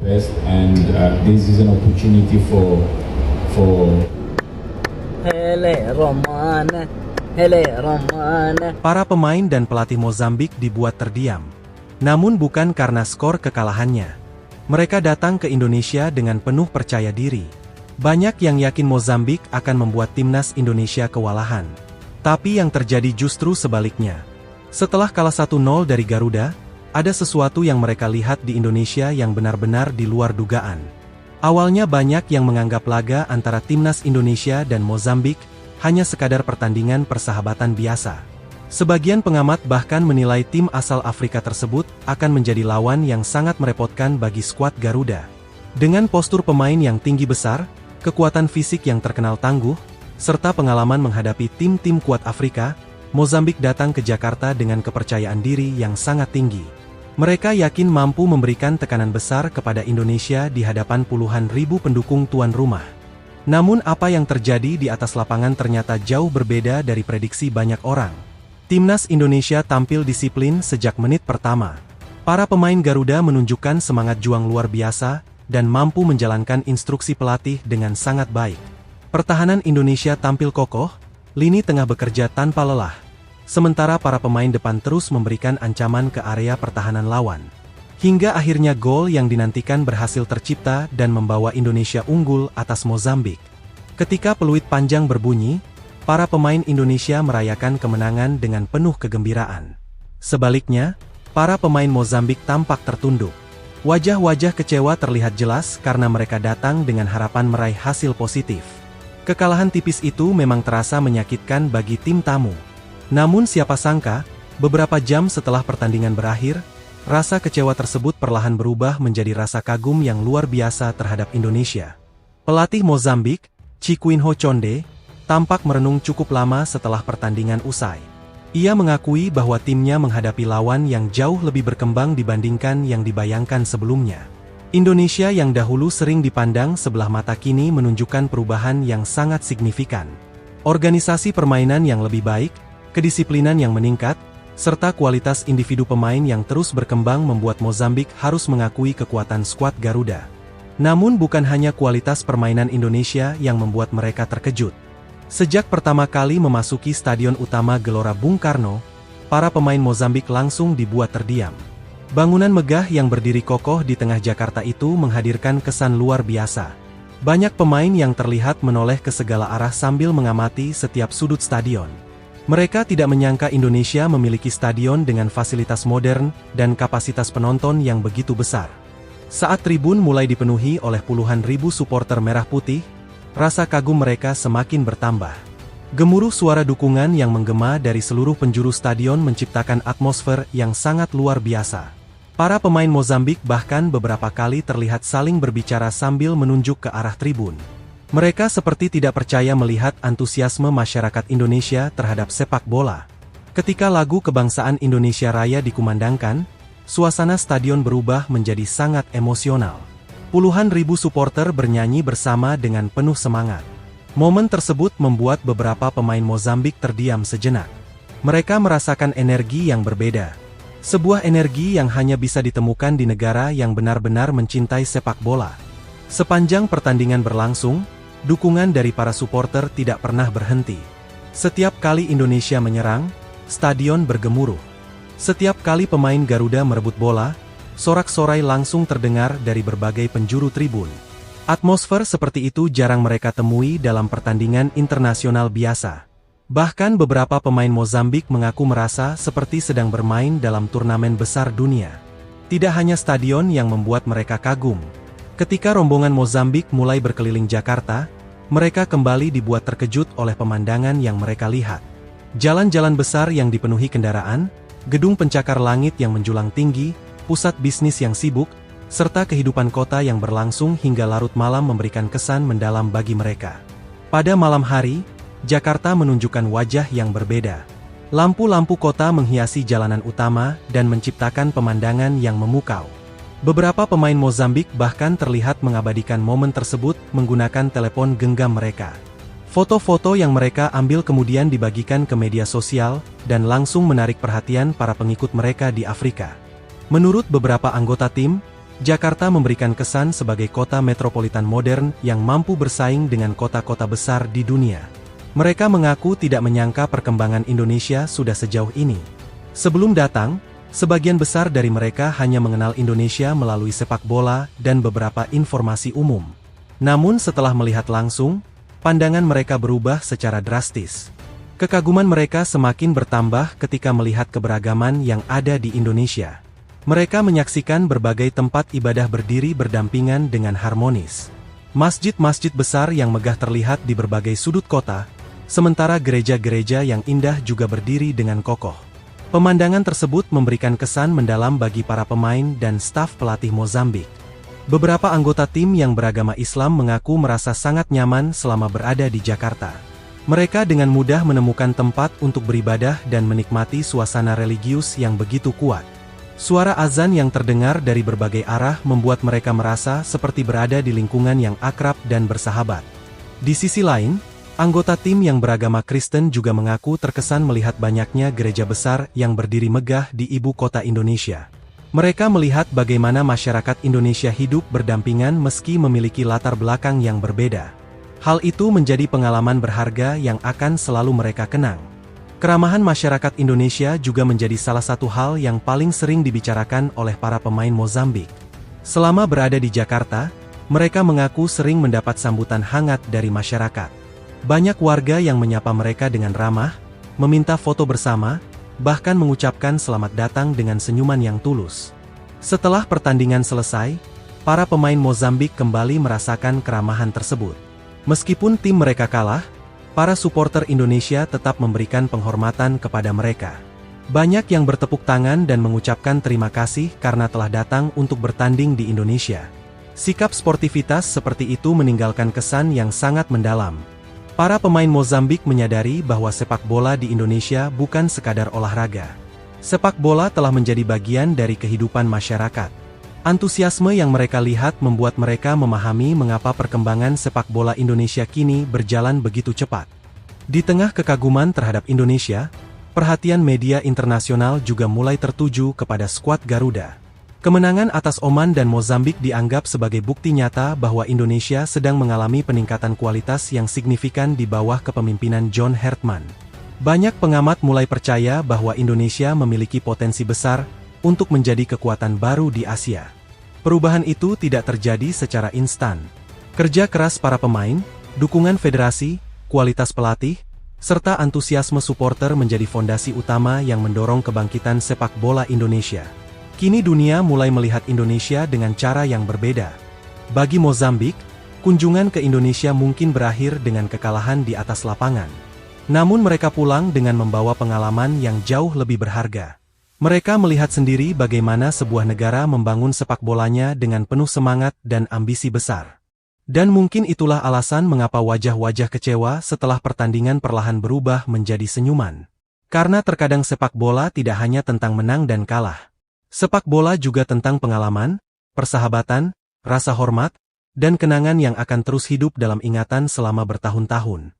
best, and this is an opportunity for Hele Romana, hele Romana. Para pemain dan pelatih Mozambik dibuat terdiam. Namun bukan karena skor kekalahannya. Mereka datang ke Indonesia dengan penuh percaya diri. Banyak yang yakin Mozambik akan membuat timnas Indonesia kewalahan. Tapi yang terjadi justru sebaliknya. Setelah kalah 1-0 dari Garuda, ada sesuatu yang mereka lihat di Indonesia yang benar-benar di luar dugaan. Awalnya banyak yang menganggap laga antara timnas Indonesia dan Mozambik hanya sekadar pertandingan persahabatan biasa. Sebagian pengamat bahkan menilai tim asal Afrika tersebut akan menjadi lawan yang sangat merepotkan bagi skuad Garuda. Dengan postur pemain yang tinggi besar, kekuatan fisik yang terkenal tangguh, serta pengalaman menghadapi tim-tim kuat Afrika, Mozambik datang ke Jakarta dengan kepercayaan diri yang sangat tinggi. Mereka yakin mampu memberikan tekanan besar kepada Indonesia di hadapan puluhan ribu pendukung tuan rumah. Namun apa yang terjadi di atas lapangan ternyata jauh berbeda dari prediksi banyak orang. Timnas Indonesia tampil disiplin sejak menit pertama. Para pemain Garuda menunjukkan semangat juang luar biasa dan mampu menjalankan instruksi pelatih dengan sangat baik. Pertahanan Indonesia tampil kokoh, lini tengah bekerja tanpa lelah. Sementara para pemain depan terus memberikan ancaman ke area pertahanan lawan. Hingga akhirnya gol yang dinantikan berhasil tercipta dan membawa Indonesia unggul atas Mozambik. Ketika peluit panjang berbunyi, para pemain Indonesia merayakan kemenangan dengan penuh kegembiraan. Sebaliknya, para pemain Mozambik tampak tertunduk. Wajah-wajah kecewa terlihat jelas karena mereka datang dengan harapan meraih hasil positif. Kekalahan tipis itu memang terasa menyakitkan bagi tim tamu. Namun siapa sangka, beberapa jam setelah pertandingan berakhir, rasa kecewa tersebut perlahan berubah menjadi rasa kagum yang luar biasa terhadap Indonesia. Pelatih Mozambik, Chiquinho Conde, tampak merenung cukup lama setelah pertandingan usai. Ia mengakui bahwa timnya menghadapi lawan yang jauh lebih berkembang dibandingkan yang dibayangkan sebelumnya. Indonesia yang dahulu sering dipandang sebelah mata kini menunjukkan perubahan yang sangat signifikan. Organisasi permainan yang lebih baik, kedisiplinan yang meningkat, serta kualitas individu pemain yang terus berkembang membuat Mozambik harus mengakui kekuatan skuad Garuda. Namun bukan hanya kualitas permainan Indonesia yang membuat mereka terkejut. Sejak pertama kali memasuki Stadion Utama Gelora Bung Karno, para pemain Mozambik langsung dibuat terdiam. Bangunan megah yang berdiri kokoh di tengah Jakarta itu menghadirkan kesan luar biasa. Banyak pemain yang terlihat menoleh ke segala arah sambil mengamati setiap sudut stadion. Mereka tidak menyangka Indonesia memiliki stadion dengan fasilitas modern dan kapasitas penonton yang begitu besar. Saat tribun mulai dipenuhi oleh puluhan ribu supporter merah putih, rasa kagum mereka semakin bertambah. Gemuruh suara dukungan yang menggema dari seluruh penjuru stadion menciptakan atmosfer yang sangat luar biasa. Para pemain Mozambik bahkan beberapa kali terlihat saling berbicara sambil menunjuk ke arah tribun. Mereka seperti tidak percaya melihat antusiasme masyarakat Indonesia terhadap sepak bola. Ketika lagu kebangsaan Indonesia Raya dikumandangkan, suasana stadion berubah menjadi sangat emosional. Puluhan ribu supporter bernyanyi bersama dengan penuh semangat. Momen tersebut membuat beberapa pemain Mozambik terdiam sejenak. Mereka merasakan energi yang berbeda. Sebuah energi yang hanya bisa ditemukan di negara yang benar-benar mencintai sepak bola. Sepanjang pertandingan berlangsung, dukungan dari para supporter tidak pernah berhenti. Setiap kali Indonesia menyerang, stadion bergemuruh. Setiap kali pemain Garuda merebut bola, sorak-sorai langsung terdengar dari berbagai penjuru tribun. Atmosfer seperti itu jarang mereka temui dalam pertandingan internasional biasa. Bahkan beberapa pemain Mozambik mengaku merasa seperti sedang bermain dalam turnamen besar dunia. Tidak hanya stadion yang membuat mereka kagum. Ketika rombongan Mozambik mulai berkeliling Jakarta, mereka kembali dibuat terkejut oleh pemandangan yang mereka lihat. Jalan-jalan besar yang dipenuhi kendaraan, gedung pencakar langit yang menjulang tinggi, pusat bisnis yang sibuk, serta kehidupan kota yang berlangsung hingga larut malam memberikan kesan mendalam bagi mereka. Pada malam hari, Jakarta menunjukkan wajah yang berbeda. Lampu-lampu kota menghiasi jalanan utama dan menciptakan pemandangan yang memukau. Beberapa pemain Mozambik bahkan terlihat mengabadikan momen tersebut menggunakan telepon genggam mereka. Foto-foto yang mereka ambil kemudian dibagikan ke media sosial dan langsung menarik perhatian para pengikut mereka di Afrika. Menurut beberapa anggota tim, Jakarta memberikan kesan sebagai kota metropolitan modern yang mampu bersaing dengan kota-kota besar di dunia. Mereka mengaku tidak menyangka perkembangan Indonesia sudah sejauh ini. Sebelum datang, sebagian besar dari mereka hanya mengenal Indonesia melalui sepak bola dan beberapa informasi umum. Namun setelah melihat langsung, pandangan mereka berubah secara drastis. Kekaguman mereka semakin bertambah ketika melihat keberagaman yang ada di Indonesia. Mereka menyaksikan berbagai tempat ibadah berdiri berdampingan dengan harmonis. Masjid-masjid besar yang megah terlihat di berbagai sudut kota, sementara gereja-gereja yang indah juga berdiri dengan kokoh. Pemandangan tersebut memberikan kesan mendalam bagi para pemain dan staf pelatih Mozambik. Beberapa anggota tim yang beragama Islam mengaku merasa sangat nyaman selama berada di Jakarta. Mereka dengan mudah menemukan tempat untuk beribadah dan menikmati suasana religius yang begitu kuat. Suara azan yang terdengar dari berbagai arah membuat mereka merasa seperti berada di lingkungan yang akrab dan bersahabat. Di sisi lain, anggota tim yang beragama Kristen juga mengaku terkesan melihat banyaknya gereja besar yang berdiri megah di ibu kota Indonesia. Mereka melihat bagaimana masyarakat Indonesia hidup berdampingan meski memiliki latar belakang yang berbeda. Hal itu menjadi pengalaman berharga yang akan selalu mereka kenang. Keramahan masyarakat Indonesia juga menjadi salah satu hal yang paling sering dibicarakan oleh para pemain Mozambik. Selama berada di Jakarta, mereka mengaku sering mendapat sambutan hangat dari masyarakat. Banyak warga yang menyapa mereka dengan ramah, meminta foto bersama, bahkan mengucapkan selamat datang dengan senyuman yang tulus. Setelah pertandingan selesai, para pemain Mozambik kembali merasakan keramahan tersebut. Meskipun tim mereka kalah, para supporter Indonesia tetap memberikan penghormatan kepada mereka. Banyak yang bertepuk tangan dan mengucapkan terima kasih karena telah datang untuk bertanding di Indonesia. Sikap sportivitas seperti itu meninggalkan kesan yang sangat mendalam. Para pemain Mozambik menyadari bahwa sepak bola di Indonesia bukan sekadar olahraga. Sepak bola telah menjadi bagian dari kehidupan masyarakat. Antusiasme yang mereka lihat membuat mereka memahami mengapa perkembangan sepak bola Indonesia kini berjalan begitu cepat. Di tengah kekaguman terhadap Indonesia, perhatian media internasional juga mulai tertuju kepada skuad Garuda. Kemenangan atas Oman dan Mozambik dianggap sebagai bukti nyata bahwa Indonesia sedang mengalami peningkatan kualitas yang signifikan di bawah kepemimpinan John Hartman. Banyak pengamat mulai percaya bahwa Indonesia memiliki potensi besar untuk menjadi kekuatan baru di Asia. Perubahan itu tidak terjadi secara instan. Kerja keras para pemain, dukungan federasi, kualitas pelatih, serta antusiasme supporter menjadi fondasi utama yang mendorong kebangkitan sepak bola Indonesia. Kini dunia mulai melihat Indonesia dengan cara yang berbeda. Bagi Mozambik, kunjungan ke Indonesia mungkin berakhir dengan kekalahan di atas lapangan. Namun mereka pulang dengan membawa pengalaman yang jauh lebih berharga. Mereka melihat sendiri bagaimana sebuah negara membangun sepak bolanya dengan penuh semangat dan ambisi besar. Dan mungkin itulah alasan mengapa wajah-wajah kecewa setelah pertandingan perlahan berubah menjadi senyuman. Karena terkadang sepak bola tidak hanya tentang menang dan kalah. Sepak bola juga tentang pengalaman, persahabatan, rasa hormat, dan kenangan yang akan terus hidup dalam ingatan selama bertahun-tahun.